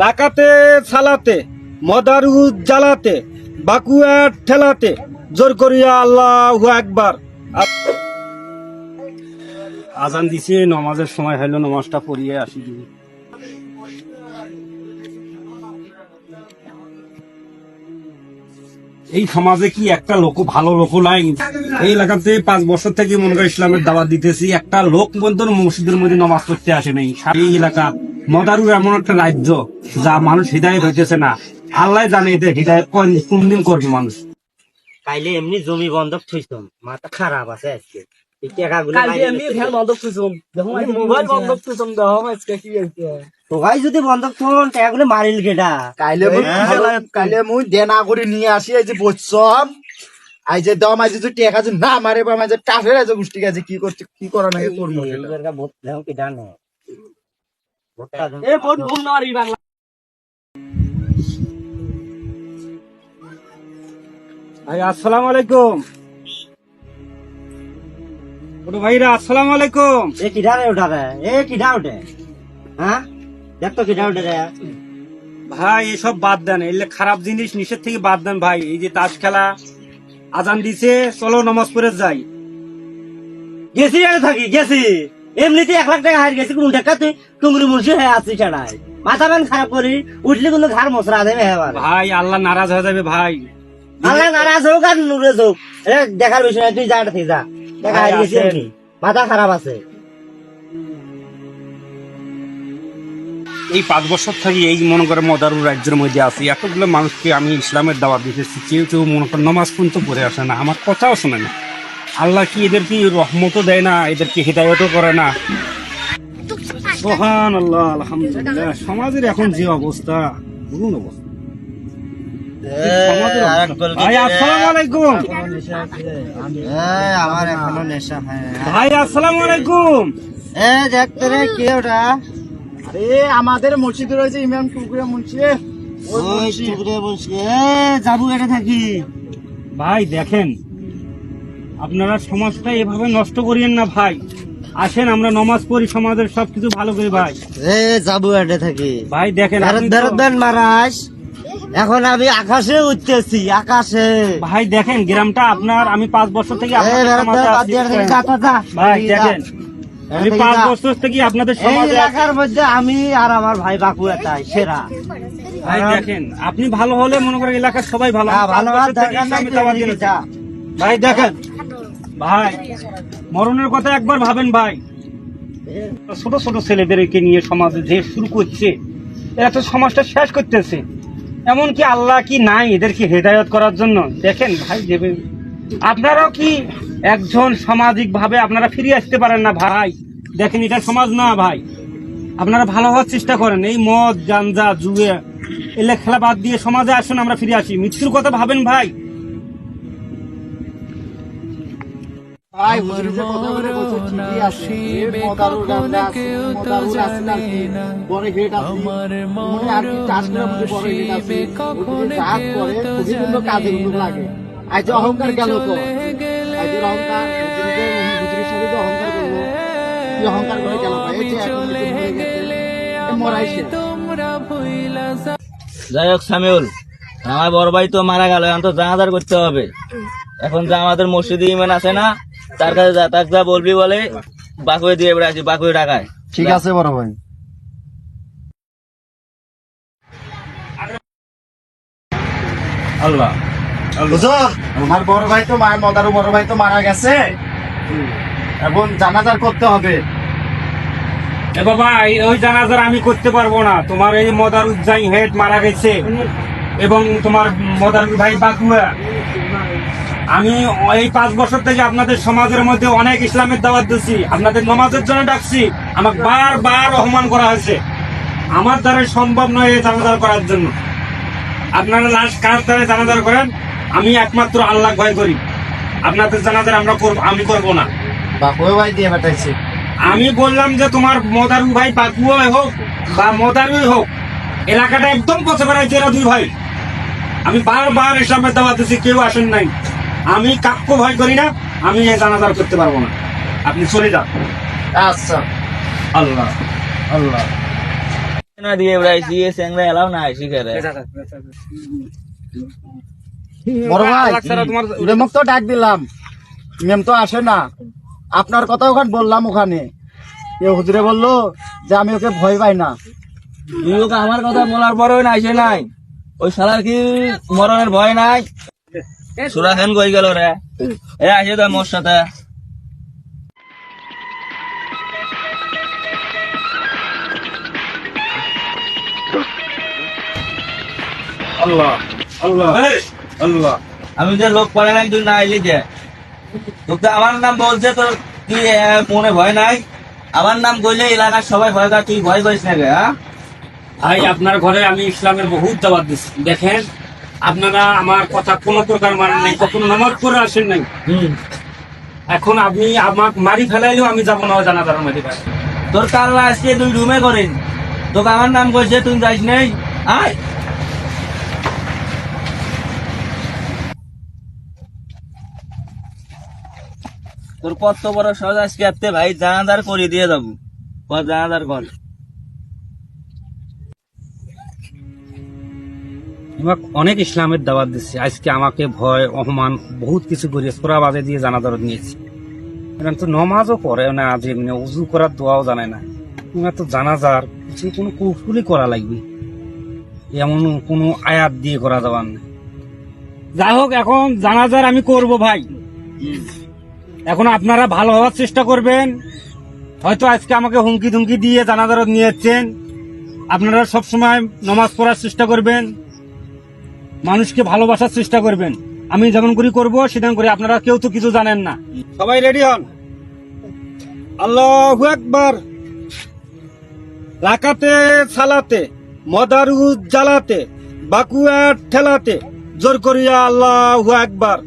রাকাতে সালাতে মদারু জ্বালাতে বাকুয়া ঠেলাতে জোর করিয়া আল্লাহু আকবার। আজান দিছে, নামাজের সময় হলো, নামাজটা পড়িয়ে আসি। এই সমাজে কি একটা লোক ভালো লোক নাই? এই এলাকাতে 5 বছর থেকে মনে করে ইসলামের দাওয়াত দিতেছি, একটা লোক বন্ধু মসজিদের মধ্যে নামাজ পড়তে আসে নাই। এই এলাকা মদারুর এমন একটা রাজ্য যা মানুষ হৃদায়ত হইতেছে না। আল্লাহ জানে এদের হৃদায়ত কোন দিন করবে মানুষ। কাইলে এমনি জমি বন্ধক থইছম, মাথা খারাপ আছে আজকে। এই টাকাগুলো মোবাইল বন্ধক থইছম দেখো আজকে কি হইছে। তোগাই যদি বন্ধক থন টাকাগুলো মারিল কেডা? কাইলে মুই দেনা করে নিয়ে আসি, এই যে বসছম আই যে দম আই যে টেকা যে না মারে বা মাঝে টাফের আছে গুষ্টি গেছে কি করতে কি করা নাকি করব এইবারকা ভোট দাও কি ডানে ভোটটা দাও। এ ভোট ভুল না মারি বাংলা। ভাই আসসালামু আলাইকুম। ছোট ভাইরা আসসালামু আলাইকুম। এ কিডা রে ওঠা রে? এ কিডা ওঠে? হ্যাঁ দেখ তো কিডা ওঠে রে? ভাই এসব বাদ দেন, এলে খারাপ জিনিস নিষেধ থেকে বাদ দেন ভাই। এই যে তাস খেলা, আজান দিছে, চলো নামাজ পড়ে যাই। গেছি আর থাকি গেছি, এমনিতে 1 লাখ টাকা হার গেছি, কোন টাকা তুই টুঙ্গরি মুন্সি হয়ে আসছিস ছাড়াই মাথা মান খারাপ করি উঠলি কিন্তু ঘর মশরা দেবে। এবার ভাই আল্লাহ নারাজ হয়ে যাবে ভাই। আল্লাহ নারাজ হোক আর নুরে হোক, এ দেখার বিষয় তুই যা থেকে যা। দেখা হার গেছি এমনি, মাথা খারাপ আছে। এই 5 বছর থেকে এই মনে করে মদারু রাজ্যের মধ্যে আছি, এতগুলো মানুষকে আমি ইসলামের দাওয়াত দিতেছি, কেউ কেউ মনে করে নামাজ পর্যন্ত পড়ে আসে না, আমার কথাও শোনে না। আল্লাহ কি এদেরকে রহমতও দেয় না, এদেরকে হিদায়তও করে না? সুবহানাল্লাহ, আলহামদুলিল্লাহ। সমাজের এখন যে অবস্থা, করুন অবস্থা। ভাই আসসালামু আলাইকুম। আমার এখনো নেশা হয়। ভাই আসসালামু আলাইকুম। এ দেখতে রে কে ওটা? আরে আমাদের মসজিদে রয়েছে ইমাম টুকরে মুন্সি। ওই টুকরে বলছি, এ যাবো এটা থাকি। ভাই দেখেন, আপনারা সমাজটা এভাবে নষ্ট করিয়েন না ভাই। আসেন আমরা নামাজ পড়ি, সমাজের সবকিছু ভালো করি ভাই। এ যাবো এটা থাকি। ভাই দেখেন আপনি তো- বেরোবেন মারাস, এখন আমি আকাশে উঠতেছি, আকাশে। ভাই দেখেন গ্রামটা আপনার, আমি 5 বছর থেকে আপনাদের সমাজে আছি। ভাই দেখেন, আমি 5 বছর থেকে আপনাদের এই সমাজে আছি। এলাকার মধ্যে আমি আর আমার ভাই বাকু এটাই সেরা। ভাই দেখেন, আপনি ভালো হলে মনে করেন এলাকার সবাই ভালো। হ্যাঁ, আমি 5 ভালো বছর হওয়ার থেকে দরকার নাই, ইসলামের দাওয়াত তুই দিয়েছি। যা। ভাই দেখেন, ভাই মরণের কথা একবার ভাবেন ভাই। ছোট ছোট ছেলেদেরকে নিয়ে সমাজে যে শুরু করছে, এরা তো সমাজটা শেষ করতেছে। এমনকি আল্লাহ কি নাই এদেরকে হেদায়ত করার জন্য? দেখেন ভাই, দেবে আপনারাও কি একজন সামাজিক ভাবে আপনারা ফিরে আসতে পারেন না ভাই? দেখেন এটা সমাজ না ভাই, আপনারা ভালো হওয়ার চেষ্টা করেন। এই মদ গাঞ্জা জুয়ে এলে খেলা বাদ দিয়ে সমাজে আসুন, আমরা ফিরে আসি। মৃত্যুর কথা ভাবেন ভাই। ভাই হুজুর যে কথা বলে বলছে ঠিকই আছে। মদারুর গান্দা আছে, মদারুর আছে না কি বড় হেড আছে, মনে আর কি চাষ করে বুঝে বড় হেড আছে। ওগুলো চাষ করে খুবই সুন্দর কাজে গুলো লাগে। আজ যে অহংকার গেল তো, আজ যে অহংকার হুজুরের সাথে যে অহংকার করলো, কি অহংকার করে গেল ভাই? এই যে এখন যে মরে গেছে, মরাইছে। যাই হোক সামিউল, আমার বড় ভাই তো মারা গেল, এখন তো জানাজার করতে হবে। এখন যে আমাদের মসজিদে ইমান আছে না, তার কাছে যা তাকে যা বলবি বলে বাকুয়ে দিয়ে বেড়ে আসি, বাকুয়ে টাকায়। ঠিক আছে বড় ভাই। আল্লাহ হুজুর, আমার বড় ভাই তো মদারু বড় ভাই তো মারা গেছে, এখন জানাজার করতে হবে। এ বাবা, ওই জানাজার আমি করতে পারবো না। তোমার এই মদারুজ্জাই হেড মারা গেছে এবং তোমার মদারুল ভাই বাকুয়া। আমি এই 5 বছর থেকে আপনাদের সমাজের মধ্যে অনেক ইসলামের দাওয়াত দিচ্ছি, আপনাদের নামাজের জন্য ডাকছি, আমাকে বারবার অপমান করা হয়েছে। আমার দ্বারা সম্ভব নয় এই জানাজার করার জন্য। আপনারা লাস্ট কাজ দ্বারা জানাজার করেন, আমি একমাত্র আল্লাহ ভয় করি। আপনাদের জানাজার আমি করবো না। বাকুয়া ভাই দিয়ে পাঠাইছে। আমি বললাম যে তোমার মদারু ভাই বাকুয়া হোক বা মদারুই হোক, এলাকাটা একদম পচে বেড়াইছে এরা 2 ভাই। আমি বারবার ইসলামের দাওয়াত দিচ্ছি, কেউ আসেন নাই। আমি কাককে ভয় করি না, আমি এই জানাজার করতে পারবো না। আপনি চলে যান। আচ্ছা। আল্লাহ আল্লাহ। না দিয়ে বেড়াইছি এ চ্যাংরা এলাও না আইসি খেলে বড় ভাই আল্লাহ ছাড়া তোমার মেমক তো ডাক দিলাম, মেম তো আসে না। আপনার কথা ওখানে বললাম, ওখানে এ হুজুরে বললো যে আমি ওকে ভয় পাই না। তুই ওকে আমার কথা বলার পরেও না আইসে নাই, ওই শালার কি মরণের ভয় নাই? সুরা খান কই গেল রে? এ আসে তো মোর সাথে। আল্লাহ আল্লাহ আল্লাহ। আমি যে লোক পড়ে নাই তুই না আইলি যে, তোকে আমার নাম বলছে তোর কি মনে ভয় নাই? আমার নাম কইলে এলাকার সবাই ভয় করে, তুই ভয় করিস না রে? হ্যাঁ ভাই আপনার ঘরে আমি ইসলামের বহুত দাওয়াত দিচ্ছি, দেখেন আপনারা আমার কথা কোনো প্রকার মানেন নাই, কখনো নামাজ পড়ে আসেন নাই। এখন আপনি আমাকে মারি ফেলাইলেও আমি যাবো না জানাজার মারি ফেলাই। তোর কাল্লা আজকে তুই রুমে করেন, তোকে আমার নাম কইছে তুই যাইস নাই? আয় তোর কত বড় সহজ আজকে আপনি ভাই জানাজার করে দিয়ে যাবো, জানাজার কর। আমাকে অনেক ইসলামের দাওয়াত দিচ্ছে, আজকে আমাকে ভয় অপমান বহুত কিছু করে সোরা বাজে দিয়ে জানাজার নিয়েছি। এরা তো নমাজও পড়ে না, যে এমনি উজু করার দোয়াও জানে না। এরা তো জানাজার কিছু কোনো কৌশলই করা লাগবে, এমন কোনো আয়াত দিয়ে করা যাবার না। যাই হোক, এখন জানাজার আমি করব ভাই। এখন আপনারা ভালো হওয়ার চেষ্টা করবেন। হয়তো আজকে আমাকে হুমকি ধুমকি দিয়ে জানাজার নিয়েছেন, আপনারা সবসময় নমাজ পড়ার চেষ্টা করবেন, মানুষকে ভালোবাসার চেষ্টা করবেন। আমি যেমন করি করবো সেরকম করে, আপনারা কেউ তো কিছু জানেন না। সবাই রেডি হন। আল্লাহু আকবার। রাকাতে সালাতে মদারু জ্বালাতে বাকুয়ার ঠেলাতে জোর করিয়া আল্লাহু আকবার।